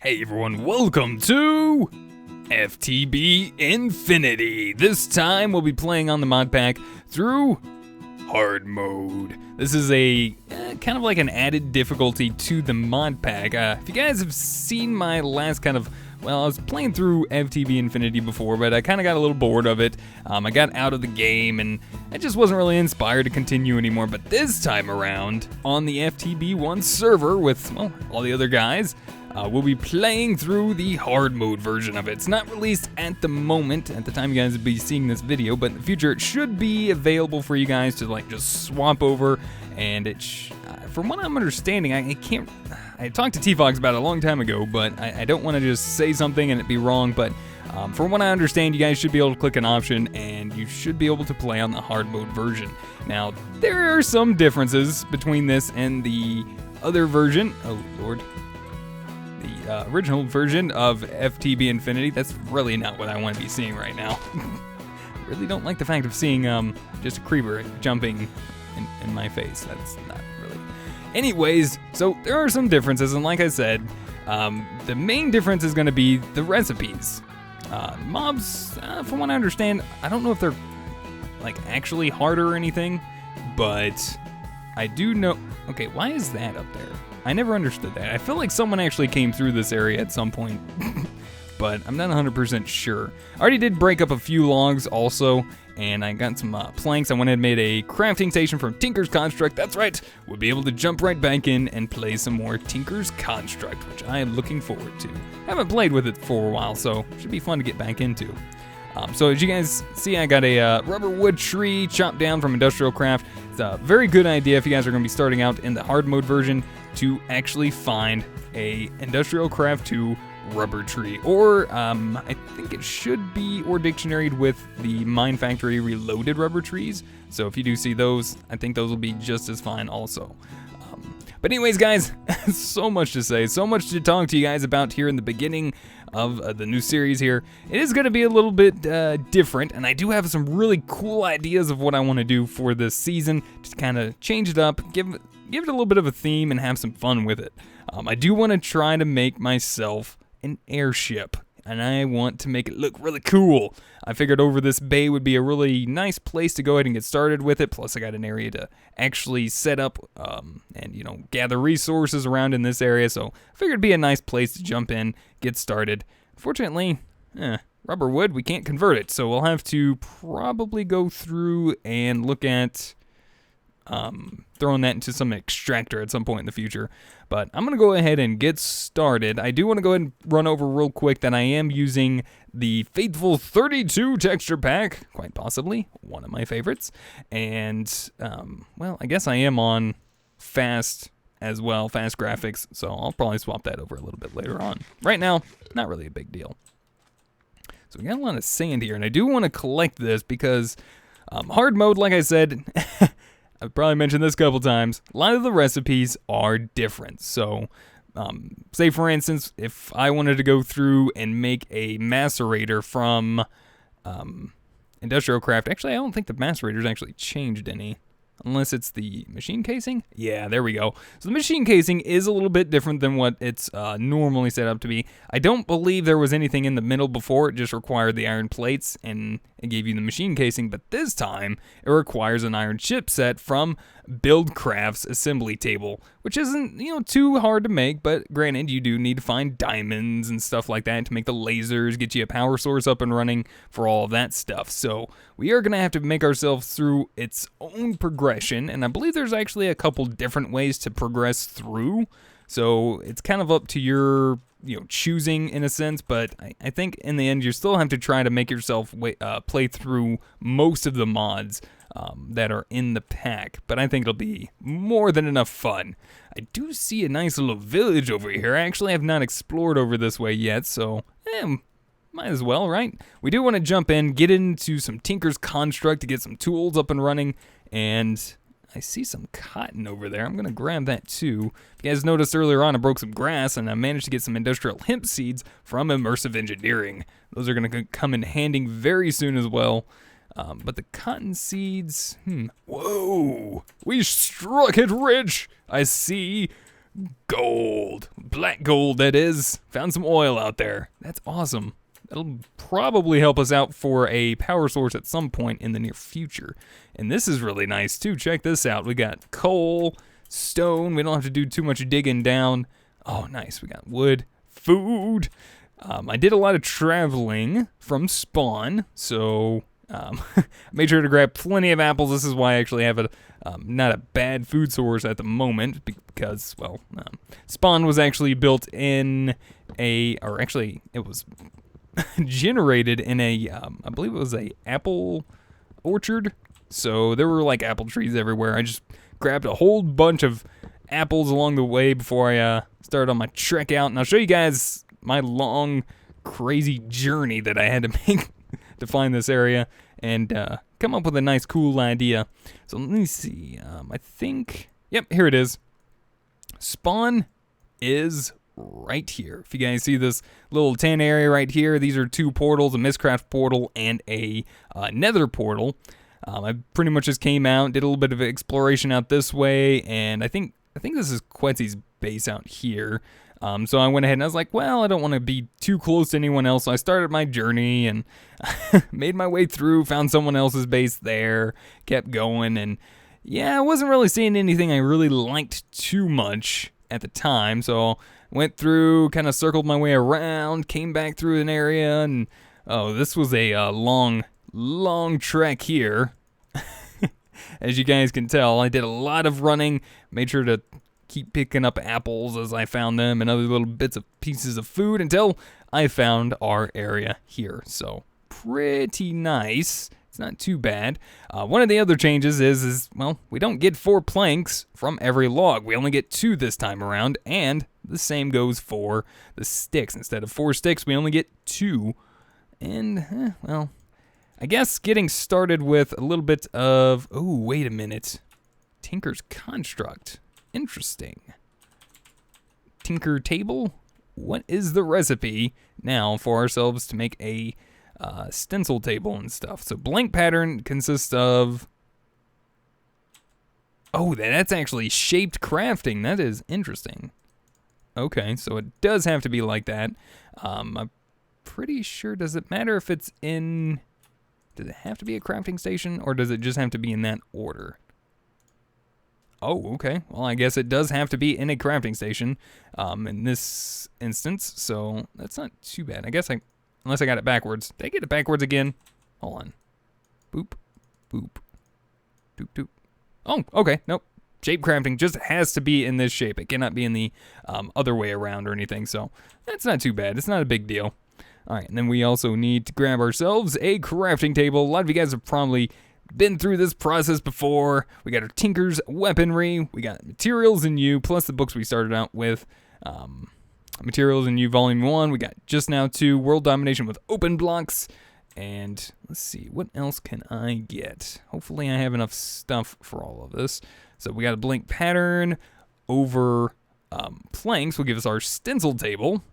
Hey everyone, welcome to FTB Infinity. This time we'll be playing on the Modpack through hard mode. This is a kind of like an added difficulty to the Modpack. If you guys have seen my last I was playing through FTB Infinity before, but I kind of got a little bored of it. I got out of the game, and I just wasn't really inspired to continue anymore. But this time around, on the FTB1 server with, all the other guys, we'll be playing through the hard mode version of it. It's not released at the moment, at the time you guys will be seeing this video, but in the future it should be available for you guys to just swap over. And from what I'm understanding, I talked to T-Fox about it a long time ago, but I don't want to just say something and it be wrong, but from what I understand, you guys should be able to click an option and you should be able to play on the hard mode version. Now, there are some differences between this and the other version. Oh, Lord. The original version of FTB Infinity. That's really not what I want to be seeing right now. I really don't like the fact of seeing just a creeper jumping in my face. That's not really. Anyways, so there are some differences, and like I said, the main difference is going to be the recipes. Mobs, from what I understand, I don't know if they're actually harder or anything, but I do know. Okay, why is that up there? I never understood that. I feel like someone actually came through this area at some point, but I'm not 100% sure. I already did break up a few logs also, and I got some planks. I went ahead and made a crafting station from Tinker's Construct. That's right, we'll be able to jump right back in and play some more Tinker's Construct, which I am looking forward to. Haven't played with it for a while, so it should be fun to get back into. So as you guys see, I got a rubber wood tree chopped down from Industrial Craft. It's a very good idea if you guys are going to be starting out in the hard mode version to actually find a Industrial Craft 2 rubber tree. Or I think it should be dictionaried with the Mine Factory Reloaded rubber trees. So if you do see those, I think those will be just as fine also. But anyways, guys, so much to say, so much to talk to you guys about here in the beginning of the new series here. It is going to be a little bit different, and I do have some really cool ideas of what I want to do for this season, just kind of change it up, give it a little bit of a theme, and have some fun with it. I do want to try to make myself an airship, and I want to make it look really cool. I figured over this bay would be a really nice place to go ahead and get started with it, plus I got an area to actually set up and gather resources around in this area, so I figured it'd be a nice place to jump in, get started. Unfortunately, rubber wood, we can't convert it, so we'll have to probably go through and look at throwing that into some extractor at some point in the future. But I'm going to go ahead and get started. I do want to go ahead and run over real quick that I am using the Faithful 32 texture pack, quite possibly one of my favorites. And, I guess I am on fast as well, fast graphics, so I'll probably swap that over a little bit later on. Right now, not really a big deal. So we got a lot of sand here, and I do want to collect this because hard mode, like I said, I've probably mentioned this a couple times, a lot of the recipes are different. So, say for instance, if I wanted to go through and make a macerator from Industrial Craft, actually I don't think the macerator's actually changed any. Unless it's the machine casing? Yeah, there we go. So the machine casing is a little bit different than what it's normally set up to be. I don't believe there was anything in the middle before. It just required the iron plates, and it gave you the machine casing. But this time, it requires an iron chipset from Buildcraft's assembly table, which isn't, too hard to make. But granted, you do need to find diamonds and stuff like that to make the lasers, get you a power source up and running for all of that stuff. So we are going to have to make ourselves through its own progression, and I believe there's actually a couple different ways to progress through, so it's kind of up to your choosing in a sense, but I think in the end you still have to try to make yourself play through most of the mods that are in the pack, but I think it'll be more than enough fun. I do see a nice little village over here. I actually have not explored over this way yet, so might as well, right? We do want to jump in, get into some Tinker's Construct to get some tools up and running, and I see some cotton over there. I'm going to grab that too. If you guys noticed earlier on, I broke some grass, and I managed to get some industrial hemp seeds from Immersive Engineering. Those are going to come in handy very soon as well. But the cotton seeds, whoa, we struck it rich. I see Gold. Black gold, that is. Found some oil out there. That's awesome. That'll probably help us out for a power source at some point in the near future. And this is really nice, too. Check this out. We got coal, stone. We don't have to do too much digging down. Oh, nice. We got wood, food. I did a lot of traveling from spawn, so made sure to grab plenty of apples. This is why I actually have not a bad food source at the moment, because, well, spawn was actually built in or actually, it was generated in I believe it was a apple orchard. So there were like apple trees everywhere. I just grabbed a whole bunch of apples along the way before I started on my trek out, and I'll show you guys my long, crazy journey that I had to make to find this area and come up with a nice, cool idea. So let me see. I think, yep, here it is. Spawn is right here. If you guys see this little tan area right here, these are two portals, a Mistcraft portal and a Nether portal. I pretty much just came out, did a little bit of exploration out this way, and I think this is Quetzy's base out here. So I went ahead and I was like, well, I don't want to be too close to anyone else. So I started my journey and made my way through, found someone else's base there, kept going, and yeah, I wasn't really seeing anything I really liked too much at the time. So went through, kind of circled my way around, came back through an area, and oh, this was a long trek here. As you guys can tell, I did a lot of running, made sure to keep picking up apples as I found them and other little bits of pieces of food until I found our area here. So pretty nice. It's not too bad. One of the other changes is, well, we don't get 4 planks from every log. We only get 2 this time around, and the same goes for the sticks. Instead of 4 sticks, we only get 2. And, well, I guess getting started with a little bit of, oh, wait a minute. Tinker's Construct. Interesting. Tinker table? What is the recipe now for ourselves to make a stencil table and stuff? So blank pattern consists of, oh, that's actually shaped crafting. That is interesting. Okay, so it does have to be like that. I'm pretty sure, does it matter if it's in, does it have to be a crafting station, or does it just have to be in that order? Oh, okay. Well, I guess it does have to be in a crafting station in this instance, so that's not too bad. I guess unless I got it backwards. Did I get it backwards again? Hold on. Boop, boop, doop, doop. Oh, okay. Nope. Shape crafting just has to be in this shape. It cannot be in the other way around or anything, so that's not too bad. It's not a big deal. All right, and then we also need to grab ourselves a crafting table. A lot of you guys have probably been through this process before. We got our Tinker's weaponry, we got Materials in You, plus the books we started out with. Materials in You Volume 1, we got Just Now 2, World Domination with Open Blocks, and let's see, what else can I get? Hopefully I have enough stuff for all of this. So we got a blank pattern over planks will give us our stencil table.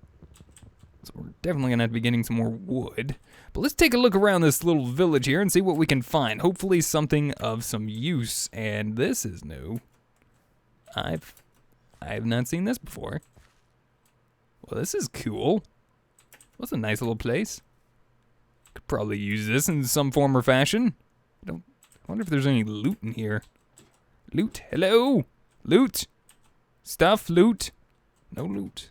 So we're definitely going to have to be getting some more wood. But let's take a look around this little village here and see what we can find. Hopefully something of some use. And this is new. I have not seen this before. Well, this is cool. That's a nice little place. Could probably use this in some form or fashion. I wonder if there's any loot in here. Loot. Hello? Loot. Stuff. Loot. No loot.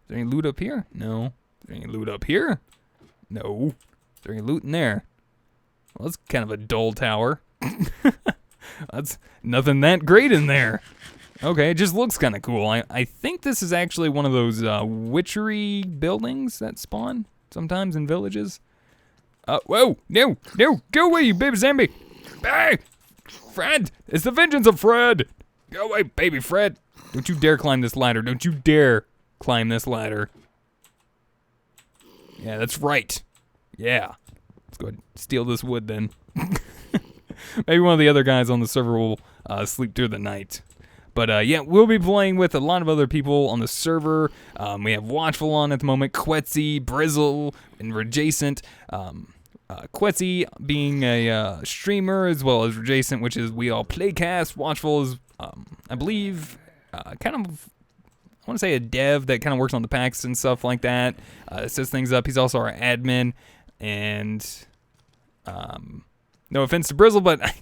Is there any loot up here? No. Is there any loot up here? No. Is there any loot in there? Well, that's kind of a dull tower. That's nothing that great in there. Okay, it just looks kind of cool. I think this is actually one of those witchery buildings that spawn sometimes in villages. Whoa! No! No! Go away, you baby zombie! Hey! Fred! It's the vengeance of Fred! Go away, baby Fred! Don't you dare climb this ladder. Don't you dare climb this ladder. Yeah, that's right. Yeah. Let's go ahead and steal this wood then. Maybe one of the other guys on the server will sleep through the night. But yeah, we'll be playing with a lot of other people on the server. We have Watchful on at the moment, Quetzy, Brizzle, and Rejacent. Quetzy being a streamer, as well as Rejacent, which is We All Playcast. Watchful is, I believe, kind of want to say a dev that kind of works on the packs and stuff like that. Sets things up. He's also our admin. And no offense to Brizzle, but I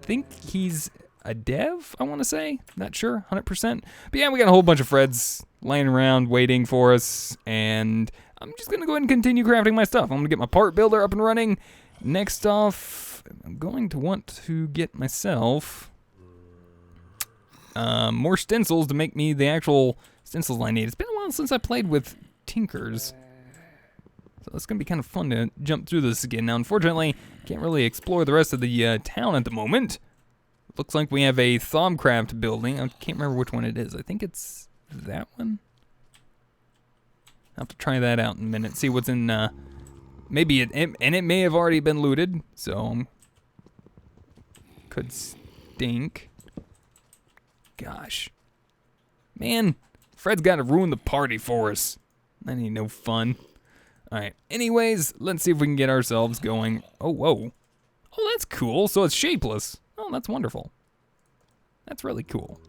think he's a dev, I want to say. Not sure, 100%. But yeah, we got a whole bunch of Freds laying around waiting for us. And I'm just going to go ahead and continue crafting my stuff. I'm going to get my part builder up and running. Next off, I'm going to want to get myself more stencils to make me the actual stencils I need. It's been a while since I played with Tinkers. So it's going to be kind of fun to jump through this again. Now, unfortunately, can't really explore the rest of the town at the moment. Looks like we have a Thaumcraft building. I can't remember which one it is. I think it's that one. I'll have to try that out in a minute. See what's in, maybe and it may have already been looted. So, could stink. Gosh. Man, Fred's got to ruin the party for us. That ain't no fun. Alright, anyways, let's see if we can get ourselves going. Oh, whoa. Oh, that's cool. So it's shapeless. Oh, that's wonderful. That's really cool.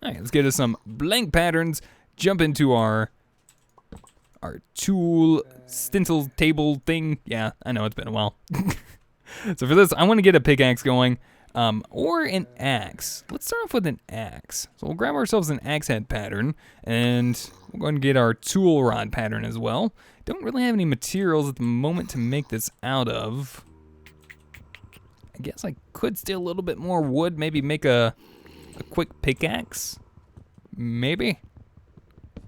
Alright, let's get us some blank patterns. Jump into our tool stencil table thing. Yeah, I know, it's been a while. So for this, I want to get a pickaxe going. Or an axe. Let's start off with an axe. So we'll grab ourselves an axe head pattern, and we're going to get our tool rod pattern as well. Don't really have any materials at the moment to make this out of. I guess I could steal a little bit more wood, maybe make a quick pickaxe. Maybe.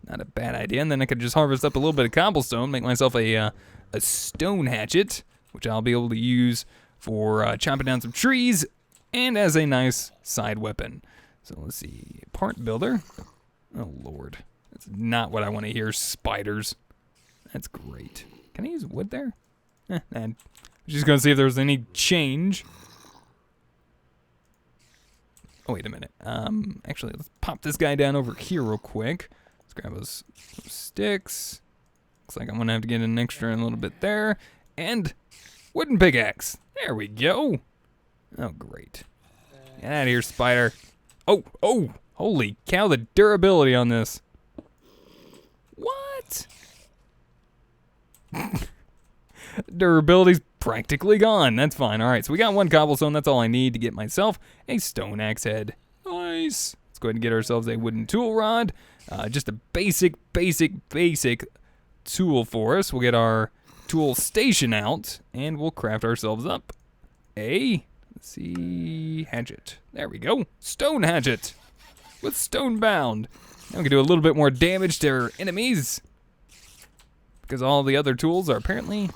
Not a bad idea. And then I could just harvest up a little bit of cobblestone, make myself a stone hatchet, which I'll be able to use for chopping down some trees and as a nice side weapon. So let's see, part builder. Oh Lord, that's not what I want to hear. Spiders. That's great. Can I use wood there? I'm just gonna see if there's any change. Oh wait a minute. Actually, let's pop this guy down over here real quick. Let's grab those sticks. Looks like I'm gonna have to get an extra a little bit there, and wooden pickaxe. There we go. Oh, great. Get out of here, spider. Oh, holy cow, the durability on this. What? Durability's practically gone. That's fine. All right, so we got one cobblestone. That's all I need to get myself a stone axe head. Nice. Let's go ahead and get ourselves a wooden tool rod. Just a basic tool for us. We'll get our tool station out, and we'll craft ourselves up let's see, hatchet. There we go. Stone hatchet with stone bound. Now we can do a little bit more damage to our enemies, because all the other tools are apparently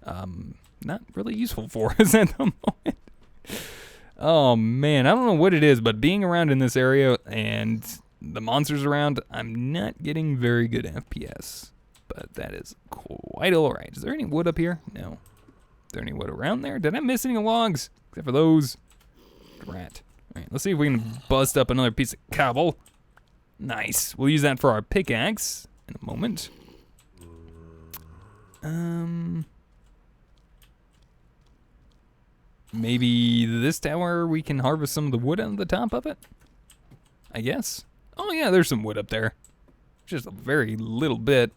not really useful for us at the moment. Oh man, I don't know what it is, but being around in this area and the monsters around, I'm not getting very good FPS. But that is quite alright. Is there any wood up here? No. Is there any wood around there? Did I miss any logs? Except for those. Rat. Alright, let's see if we can bust up another piece of cobble. Nice. We'll use that for our pickaxe in a moment. Maybe this tower we can harvest some of the wood on the top of it? I guess. Oh yeah, there's some wood up there. Just a very little bit.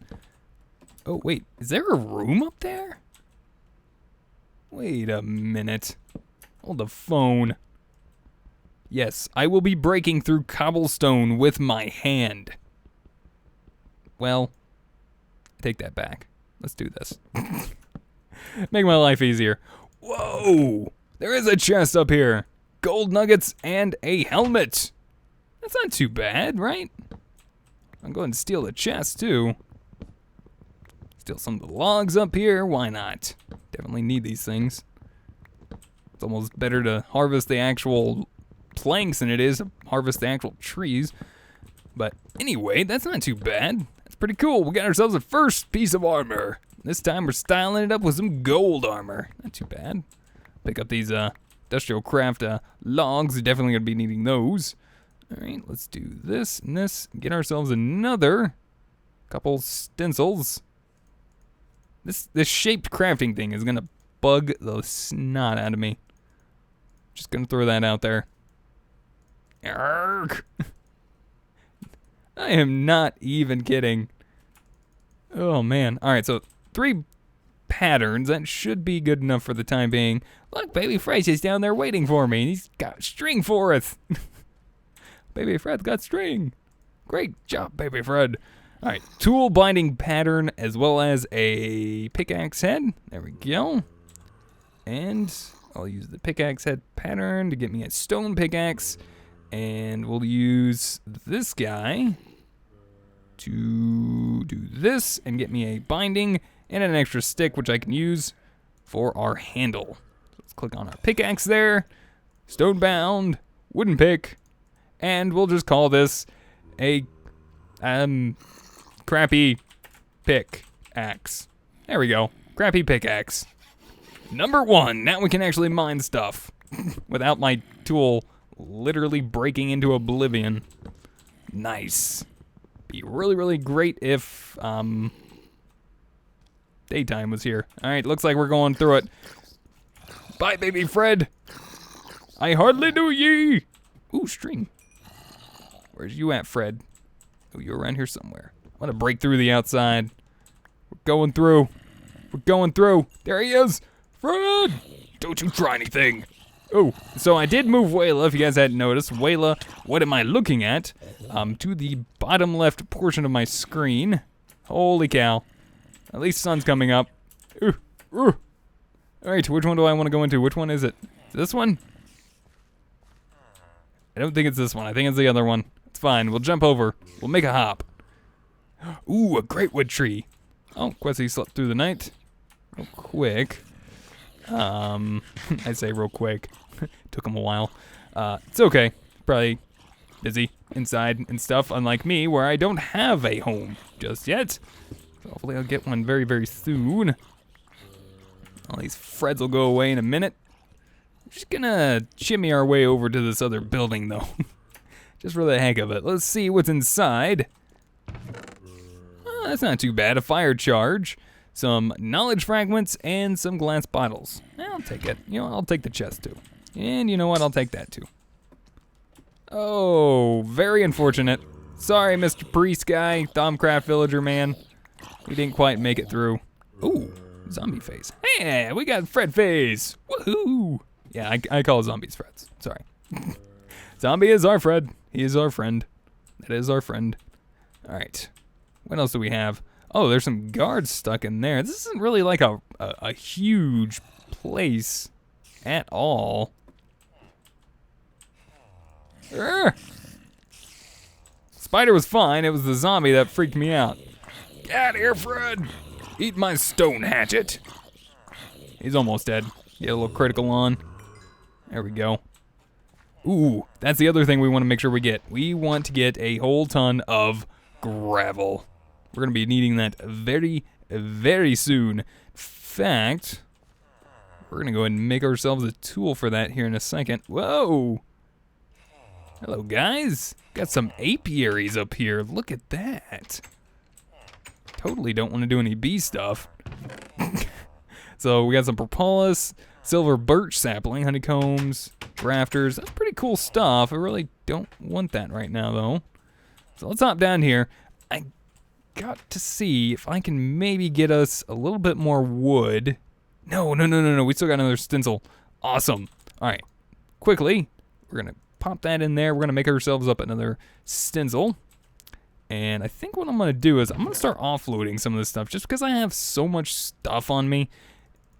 Oh, wait, is there a room up there? Wait a minute. Hold the phone. Yes, I will be breaking through cobblestone with my hand. Well, I take that back. Let's do this. Make my life easier. Whoa! There is a chest up here. Gold nuggets and a helmet. That's not too bad, right? I'm going to steal the chest, too. Steal some of the logs up here. Why not? Definitely need these things. It's almost better to harvest the actual planks than it is to harvest the actual trees. But anyway, that's not too bad. That's pretty cool. We got ourselves a first piece of armor. This time we're styling it up with some gold armor. Not too bad. Pick up these industrial craft logs. Definitely going to be needing those. All right, let's do this and this. Get ourselves another couple stencils. This shaped crafting thing is gonna bug the snot out of me. Just gonna throw that out there. Arrgh. I am not even kidding. Oh, man. All right, so 3 patterns. That should be good enough for the time being. Look, Baby Fresh is down there waiting for me. He's got string for us. Baby Fred got string. Great job, Baby Fred. All right, tool binding pattern as well as a pickaxe head. There we go. And I'll use the pickaxe head pattern to get me a stone pickaxe. And we'll use this guy to do this and get me a binding and an extra stick, which I can use for our handle. So let's click on our pickaxe there. Stone bound, wooden pick, and we'll just call this a crappy pickaxe. There we go, crappy pickaxe. Number 1, now we can actually mine stuff without my tool literally breaking into oblivion. Nice. Be really, really great if daytime was here. All right, looks like we're going through it. Bye, Baby Fred. I hardly knew ye. Ooh, string. Where's you at, Fred? Oh, you're around here somewhere. I want to break through the outside. We're going through. We're going through. There he is. Fred! Don't you try anything. Oh, so I did move Wayla, if you guys hadn't noticed. Wayla, what am I looking at? To the bottom left portion of my screen. Holy cow. At least sun's coming up. All right, which one do I want to go into? Which one is it? Is this one? I don't think it's this one. I think it's the other one. It's fine. We'll jump over. We'll make a hop. Ooh, a great wood tree. Oh, Quessy slept through the night. Real quick. I say real quick. Took him a while. It's okay. Probably busy inside and stuff, unlike me, where I don't have a home just yet. So hopefully I'll get one very, very soon. All these Freds will go away in a minute. We're just gonna shimmy our way over to this other building, though. Just for the heck of it. Let's see what's inside. Oh, that's not too bad. A fire charge, some knowledge fragments, and some glass bottles. I'll take it. You know, I'll take the chest, too. And you know what? I'll take that, too. Oh, very unfortunate. Sorry, Mr. Priest guy, Thaumcraft villager man. We didn't quite make it through. Ooh, zombie face. Hey, we got Fred face. Woohoo! Yeah, I call zombies Freds. Sorry. Zombie is our Fred. He is our friend. That is our friend. All right. What else do we have? Oh, there's some guards stuck in there. This isn't really like a huge place at all. Spider was fine. It was the zombie that freaked me out. Get out of here, Fred. Eat my stone hatchet. He's almost dead. Get a little critical on. There we go. Ooh, that's the other thing we want to make sure we get. We want to get a whole ton of gravel. We're going to be needing that very, very soon. In fact, we're going to go ahead and make ourselves a tool for that here in a second. Whoa. Hello, guys. Got some apiaries up here. Look at that. Totally don't want to do any bee stuff. So we got some propolis, silver birch sapling, honeycombs, rafters. That's pretty cool stuff. I really don't want that right now, though. So let's hop down here. I got to see if I can maybe get us a little bit more wood. No. We still got another stencil. Awesome. All right. Quickly, we're going to pop that in there. We're going to make ourselves up another stencil. And I think what I'm going to do is I'm going to start offloading some of this stuff just because I have so much stuff on me.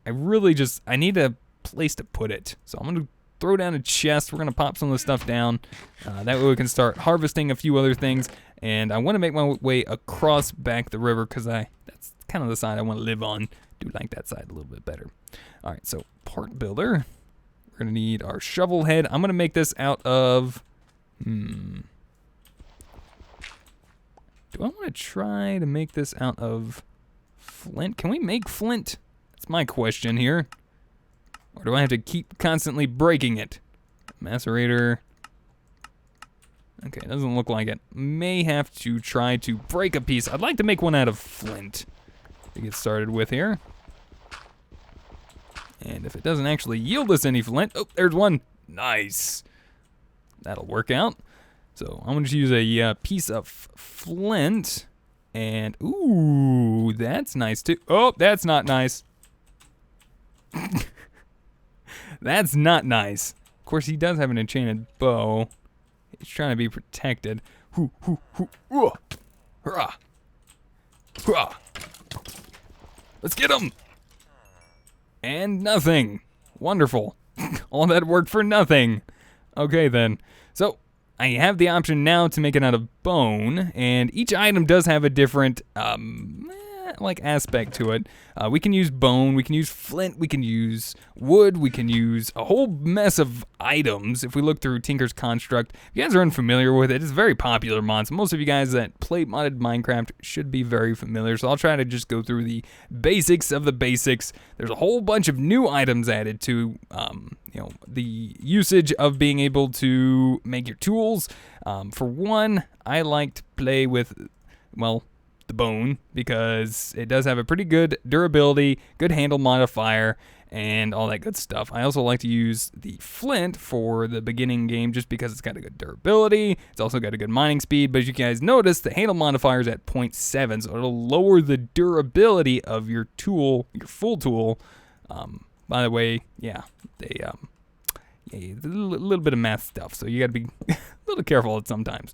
I need a place to put it. So I'm going to throw down a chest. We're going to pop some of the stuff down. That way we can start harvesting a few other things. And I want to make my way across back the river because that's kind of the side I want to live on. Do like that side a little bit better. All right, so part builder. We're going to need our shovel head. I'm going to make this out of... Do I want to try to make this out of flint? Can we make flint? That's my question here. Or do I have to keep constantly breaking it? Macerator. Okay, doesn't look like it. May have to try to break a piece. I'd like to make one out of flint to get started with here. And if it doesn't actually yield us any flint, oh, there's one. Nice. That'll work out. So I'm going to use a piece of flint. And, ooh, that's nice too. Oh, that's not nice. That's not nice. Of course, he does have an enchanted bow. He's trying to be protected. Hoo, hoo, hoo, hurrah. Hurrah. Let's get him. And nothing. Wonderful. All that work for nothing. Okay, then. So, I have the option now to make it out of bone, and each item does have a different, like, aspect to it. We can use bone, we can use flint, we can use wood, we can use a whole mess of items. If we look through Tinker's Construct, if you guys are unfamiliar with it, it's a very popular mod, so most of you guys that play modded Minecraft should be very familiar, so I'll try to just go through the basics of the basics. There's a whole bunch of new items added to, you know, the usage of being able to make your tools. For one, I like to play with, well, the bone, because it does have a pretty good durability, good handle modifier, and all that good stuff. I also like to use the flint for the beginning game just because it's got a good durability. It's also got a good mining speed, but as you guys notice, the handle modifier is at 0.7, so it'll lower the durability of your tool, your full tool. By the way, yeah, they a little bit of math stuff, so you gotta be a little careful at sometimes.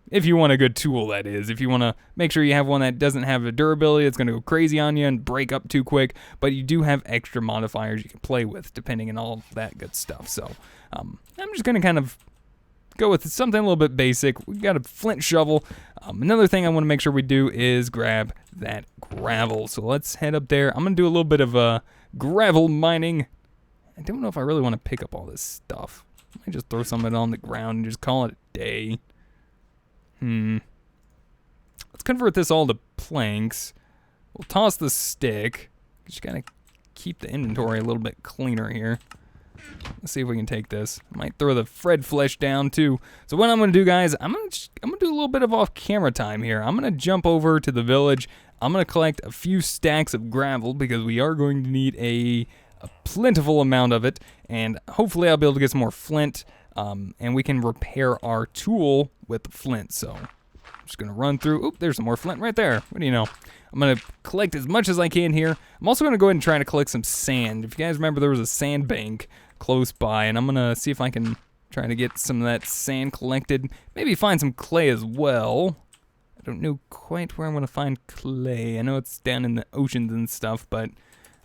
If you want a good tool, that is. If you want to make sure you have one that doesn't have a durability that's going to go crazy on you and break up too quick, but you do have extra modifiers you can play with depending on all that good stuff. So I'm just going to kind of go with something a little bit basic. We've got a flint shovel. Another thing I want to make sure we do is grab that gravel. So let's head up there. I'm going to do a little bit of gravel mining. I don't know if I really want to pick up all this stuff. I might just throw some of it on the ground and just call it a day. Let's convert this all to planks. We'll toss the stick. Just gotta keep the inventory a little bit cleaner here. Let's see if we can take this. I might throw the Fred flesh down too. So what I'm gonna do, guys, I'm gonna do a little bit of off-camera time here. I'm gonna jump over to the village. I'm gonna collect a few stacks of gravel because we are going to need a plentiful amount of it, and hopefully I'll be able to get some more flint. And we can repair our tool with the flint. So I'm just going to run through. Oop, there's some more flint right there. What do you know? I'm going to collect as much as I can here. I'm also going to go ahead and try to collect some sand. If you guys remember, there was a sand bank close by, and I'm going to see if I can try to get some of that sand collected. Maybe find some clay as well. I don't know quite where I'm going to find clay. I know it's down in the oceans and stuff, but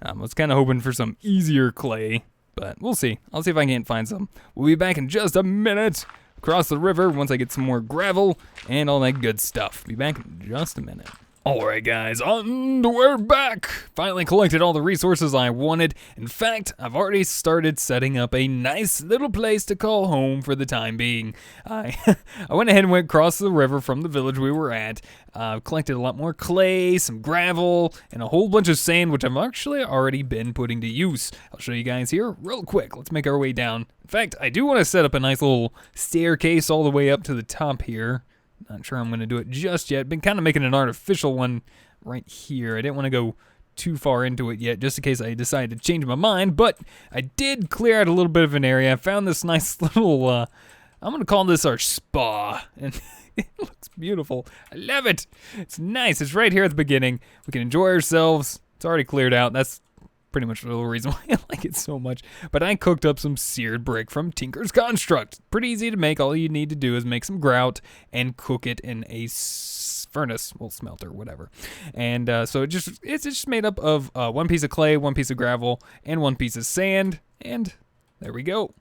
I was kind of hoping for some easier clay. But we'll see. I'll see if I can't find some. We'll be back in just a minute. Across the river once I get some more gravel and all that good stuff. Be back in just a minute. Alright guys, and we're back! Finally collected all the resources I wanted. In fact, I've already started setting up a nice little place to call home for the time being. I went ahead and went across the river from the village we were at. Collected a lot more clay, some gravel, and a whole bunch of sand, which I've actually already been putting to use. I'll show you guys here real quick. Let's make our way down. In fact, I do want to set up a nice little staircase all the way up to the top here. Not sure I'm going to do it just yet. Been kind of making an artificial one right here. I didn't want to go too far into it yet, just in case I decide to change my mind. But I did clear out a little bit of an area. I found this nice little, I'm going to call this our spa. And it looks beautiful. I love it. It's nice. It's right here at the beginning. We can enjoy ourselves. It's already cleared out. That's pretty much the whole reason why I like it so much. But I cooked up some seared brick from Tinker's Construct. Pretty easy to make. All you need to do is make some grout and cook it in a furnace, well, smelter, whatever. And so it's just made up of one piece of clay, one piece of gravel, and one piece of sand. And there we go.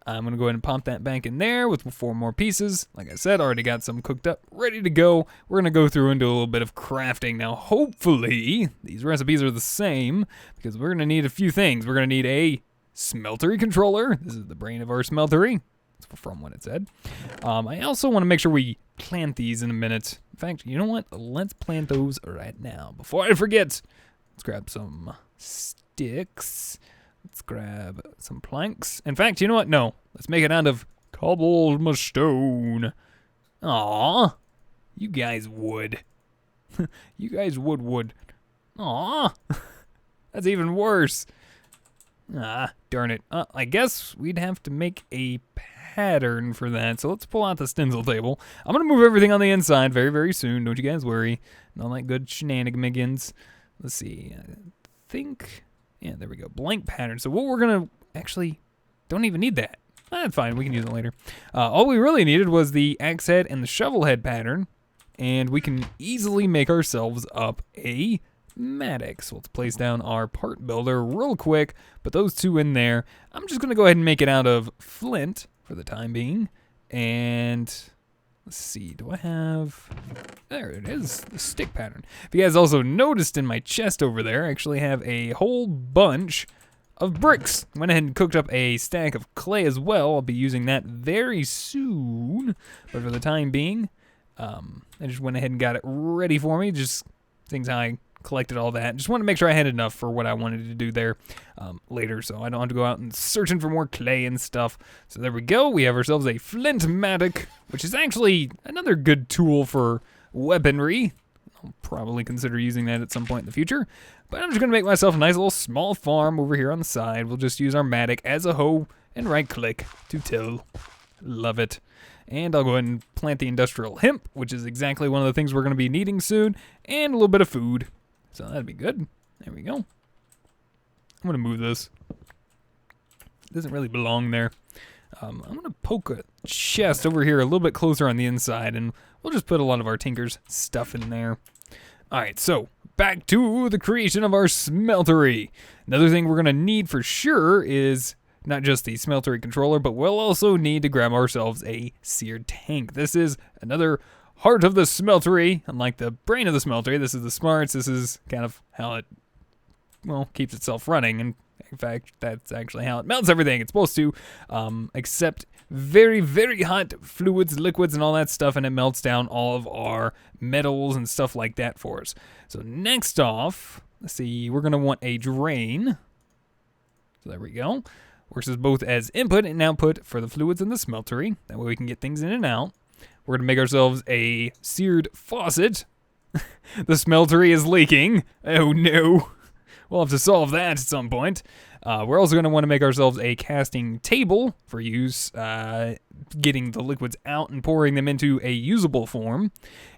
I'm going to go ahead and pump that bank in there with 4 more pieces. Like I said, already got some cooked up, ready to go. We're going to go through and do a little bit of crafting. Now, hopefully, these recipes are the same, because we're going to need a few things. We're going to need a smeltery controller. This is the brain of our smeltery. That's from what it said. I also want to make sure we plant these in a minute. In fact, you know what? Let's plant those right now. Before I forget, let's grab some sticks. Let's grab some planks. In fact, you know what? No. Let's make it out of cobblestone. Aw. You guys would. You guys would. Aw. That's even worse. Ah, darn it. I guess we'd have to make a pattern for that. So let's pull out the stencil table. I'm going to move everything on the inside very, very soon. Don't you guys worry. And all that good shenanigans. Let's see. I think, yeah, there we go. Blank pattern. So what we're going to actually, don't even need that. That's fine. We can use it later. All we really needed was the axe head and the shovel head pattern. And we can easily make ourselves up a Matic. So let's place down our part builder real quick. Put those two in there. I'm just going to go ahead and make it out of flint for the time being. And let's see. Do I have... There it is. The stick pattern. If you guys also noticed in my chest over there, I actually have a whole bunch of bricks. Went ahead and cooked up a stack of clay as well. I'll be using that very soon. But for the time being, I just went ahead and got it ready for me. Just things how I collected all that. Just wanted to make sure I had enough for what I wanted to do there later, so I don't have to go out and searching for more clay and stuff. So there we go. We have ourselves a flintmatic, which is actually another good tool for weaponry. I'll probably consider using that at some point in the future. But I'm just going to make myself a nice little small farm over here on the side. We'll just use our matic as a hoe and right-click to till. Love it. And I'll go ahead and plant the industrial hemp, which is exactly one of the things we're going to be needing soon, and a little bit of food. So that'd be good. There we go. I'm going to move this. It doesn't really belong there. I'm going to poke a chest over here a little bit closer on the inside, and we'll just put a lot of our Tinker's stuff in there. All right, so back to the creation of our smeltery. Another thing we're going to need for sure is not just the smeltery controller, but we'll also need to grab ourselves a seared tank. This is another heart of the smeltery. Unlike the brain of the smeltery, this is the smarts. This is kind of how it, well, keeps itself running. And in fact, that's actually how it melts everything it's supposed to, except very, very hot fluids, liquids, and all that stuff, and it melts down all of our metals and stuff like that for us. So next off, let's see, we're going to want a drain. So there we go. Works as both as input and output for the fluids in the smeltery. That way we can get things in and out. We're going to make ourselves a seared faucet. The smeltery is leaking. Oh no. We'll have to solve that at some point. We're also going to want to make ourselves a casting table for use, getting the liquids out and pouring them into a usable form.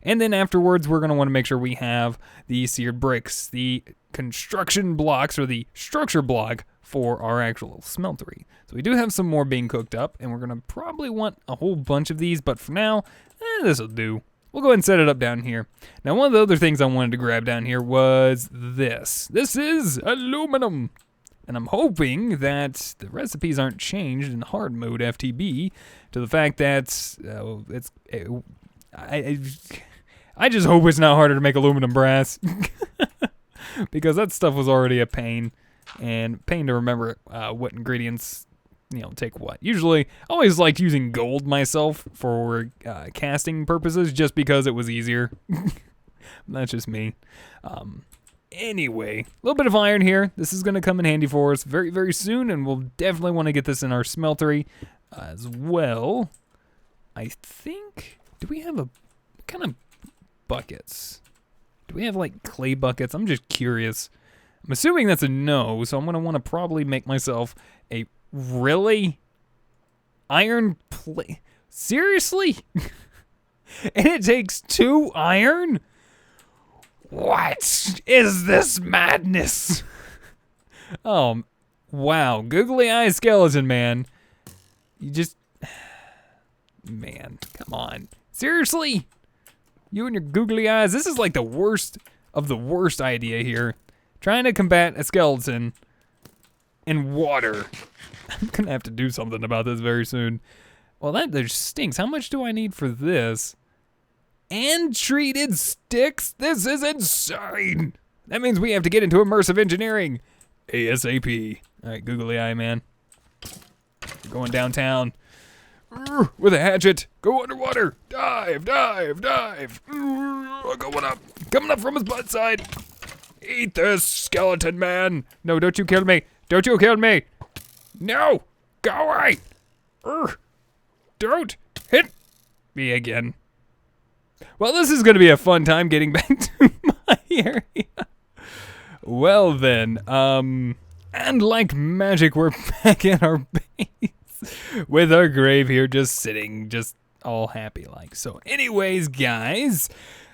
And then afterwards, we're going to want to make sure we have the seared bricks, the construction blocks, or the structure block for our actual smeltery. So we do have some more being cooked up, and we're going to probably want a whole bunch of these, but for now, this will do. We'll go ahead and set it up down here. Now, one of the other things I wanted to grab down here was this. This is aluminum. And I'm hoping that the recipes aren't changed in hard mode FTB to the fact that I just hope it's not harder to make aluminum brass. Because that stuff was already a pain. And pain to remember what ingredients, take what. Usually, I always liked using gold myself for casting purposes just because it was easier. That's just me. Anyway, a little bit of iron here. This is going to come in handy for us very, very soon, and we'll definitely want to get this in our smeltery as well. I think, do we have what kind of buckets? Do we have, like, clay buckets? I'm just curious. I'm assuming that's a no, so I'm going to want to probably make myself a really iron plate. Seriously? And it takes 2 iron? What is this madness? Oh, wow. Googly eye skeleton, man. You just... Man, come on. Seriously? You and your googly eyes? This is like the worst of the worst idea here. Trying to combat a skeleton in water. I'm going to have to do something about this very soon. Well, that just stinks. How much do I need for this? And treated sticks? This is insane. That means we have to get into immersive engineering. ASAP. All right, googly eye, man. We're going downtown. With a hatchet. Go underwater. Dive, dive, dive. Going up. Coming up from his butt side. Eat this, skeleton man. No, don't you kill me. Don't you kill me. No. Go away. Don't hit me again. Well, this is going to be a fun time getting back to my area. Well then, And like magic, we're back in our base with our grave here just sitting, just all happy like. So anyways, guys,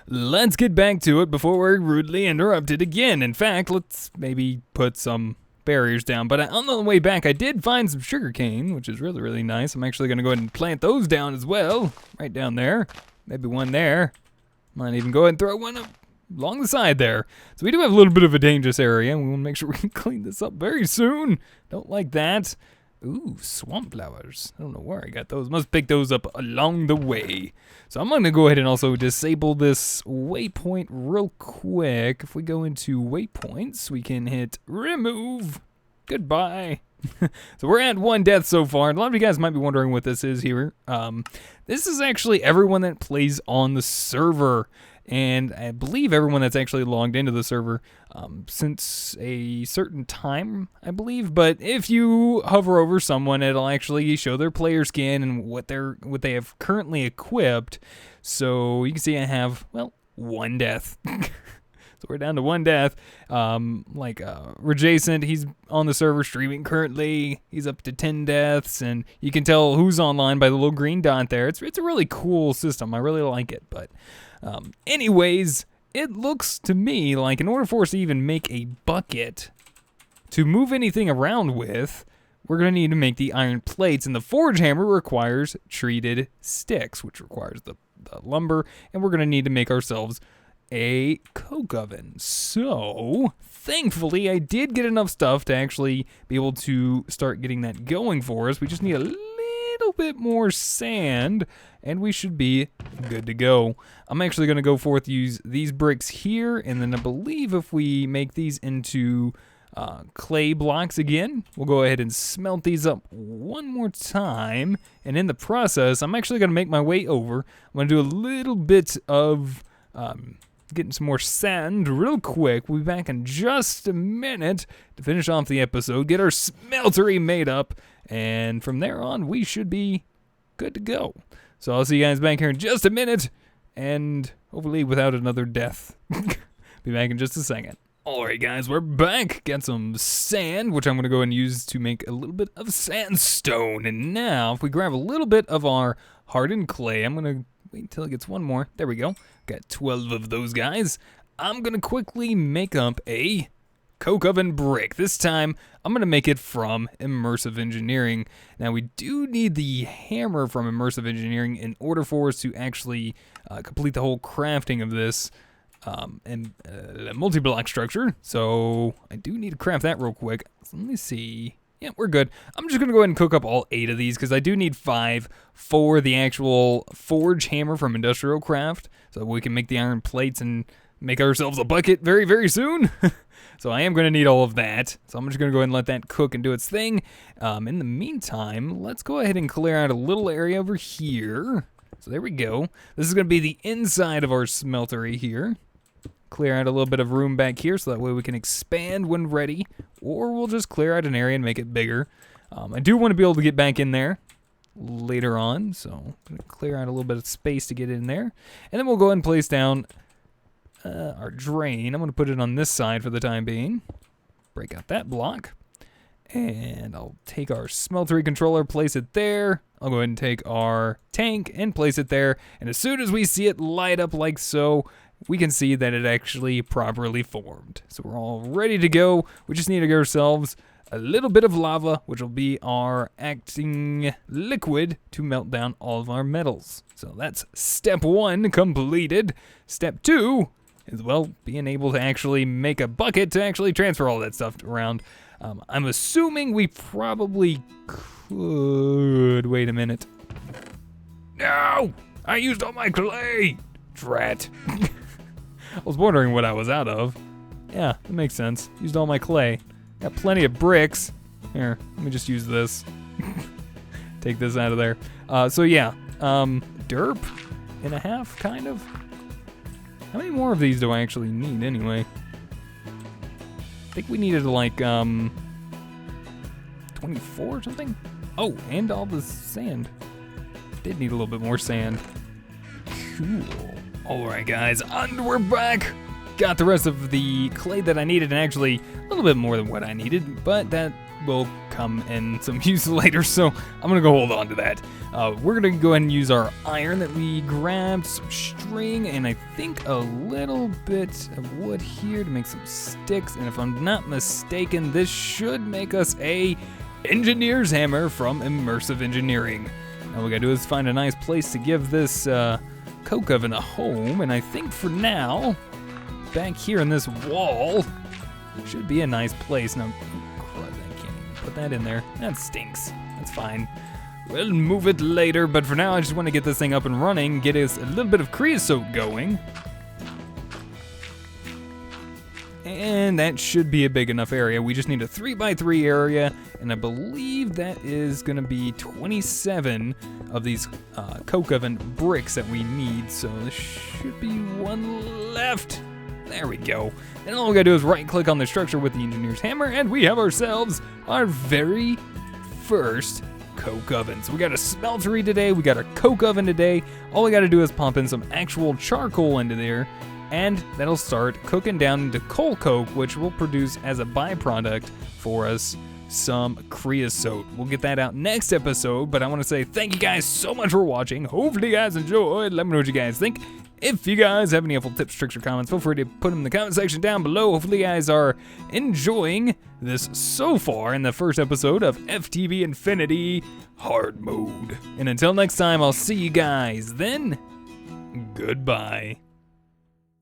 let's get back to it before we're rudely interrupted again. In fact, let's maybe put some barriers down. But on the way back, I did find some sugarcane, which is really, really nice. I'm actually going to go ahead and plant those down as well, right down there. Maybe one there. Might even go ahead and throw one up along the side there. So we do have a little bit of a dangerous area, and we want to make sure we can clean this up very soon. Don't like that. Ooh, swamp flowers. I don't know where I got those. Must pick those up along the way. So I'm going to go ahead and also disable this waypoint real quick. If we go into waypoints, we can hit remove. Goodbye. So we're at 1 death so far. A lot of you guys might be wondering what this is here. This is actually everyone that plays on the server. And I believe everyone that's actually logged into the server since a certain time, I believe. But if you hover over someone, it'll actually show their player skin and what they have currently equipped. So you can see I have, well, 1 death. So we're down to 1 death. Rejacent, he's on the server streaming currently. He's up to 10 deaths, and you can tell who's online by the little green dot there. It's a really cool system. I really like it. But anyways, it looks to me like in order for us to even make a bucket to move anything around with, we're going to need to make the iron plates, and the forge hammer requires treated sticks, which requires the lumber, and we're going to need to make ourselves a coke oven. So thankfully I did get enough stuff to actually be able to start getting that going for us. We just need a little bit more sand and we should be good to go. I'm actually going to go forth use these bricks here, and then I believe if we make these into clay blocks again, we'll go ahead and smelt these up one more time, and in the process I'm actually going to make my way over. I'm going to do a little bit of getting some more sand real quick. We'll be back in just a minute to finish off the episode, get our smeltery made up, and from there on, we should be good to go. So I'll see you guys back here in just a minute, and hopefully without another death. Be back in just a second. Alright guys, we're back. Got some sand, which I'm going to go and use to make a little bit of sandstone. And now, if we grab a little bit of our hardened clay, I'm going to wait until it gets one more. There we go. Got 12 of those guys. I'm going to quickly make up a coke oven brick. This time, I'm going to make it from Immersive Engineering. Now, we do need the hammer from Immersive Engineering in order for us to actually complete the whole crafting of this multi-block structure. So, I do need to craft that real quick. So let me see. Yeah, we're good. I'm just going to go ahead and cook up all 8 of these because I do need 5 for the actual forge hammer from Industrial Craft so that we can make the iron plates and make ourselves a bucket very, very soon. So I am going to need all of that. So I'm just going to go ahead and let that cook and do its thing. In the meantime, let's go ahead and clear out a little area over here. So there we go. This is going to be the inside of our smeltery here. Clear out a little bit of room back here so that way we can expand when ready, or we'll just clear out an area and make it bigger. I do want to be able to get back in there later on, so I'm going to clear out a little bit of space to get in there. And then we'll go ahead and place down our drain. I'm going to put it on this side for the time being. Break out that block. And I'll take our smeltery controller, place it there. I'll go ahead and take our tank and place it there. And as soon as we see it light up like so, we can see that it actually properly formed. So we're all ready to go. We just need to get ourselves a little bit of lava, which will be our acting liquid to melt down all of our metals. So that's step 1 completed. Step 2 is, well, being able to actually make a bucket to actually transfer all that stuff around. I'm assuming we probably could. Wait a minute. No! I used all my clay! Drat. I was wondering what I was out of. Yeah, that makes sense. Used all my clay. Got plenty of bricks. Here, let me just use this. Take this out of there. So yeah, derp and a half, kind of. How many more of these do I actually need anyway? I think we needed like 24 or something. Oh, and all the sand. Did need a little bit more sand. Cool. Alright guys, and we're back. got the rest of the clay that I needed, and actually a little bit more than what I needed, but that will come in some use later, so I'm gonna go hold on to that. We're gonna go ahead and use our iron that we grabbed, some string, and I think a little bit of wood here to make some sticks, and if I'm not mistaken, this should make us a engineer's hammer from Immersive Engineering. All we gotta do is find a nice place to give this coke oven a home, and I think for now, back here in this wall, should be a nice place. Now, crud, I can't even put that in there. That stinks. That's fine. We'll move it later, but for now, I just want to get this thing up and running, get us a little bit of creosote going. And that should be a big enough area. We just need a 3x3 area, and I believe that is gonna be 27 of these coke oven bricks that we need, so there should be one left. There we go. And all we gotta do is right click on the structure with the engineer's hammer, and we have ourselves our very first coke oven. So we got a smeltery today, we got a coke oven today. All we gotta do is pump in some actual charcoal into there, and that'll start cooking down into coal coke, which will produce as a byproduct for us some creosote. We'll get that out next episode, but I want to say thank you guys so much for watching. Hopefully you guys enjoyed. Let me know what you guys think. If you guys have any helpful tips, tricks, or comments, feel free to put them in the comment section down below. Hopefully you guys are enjoying this so far in the first episode of FTB Infinity Hard Mode. And until next time, I'll see you guys then. Goodbye.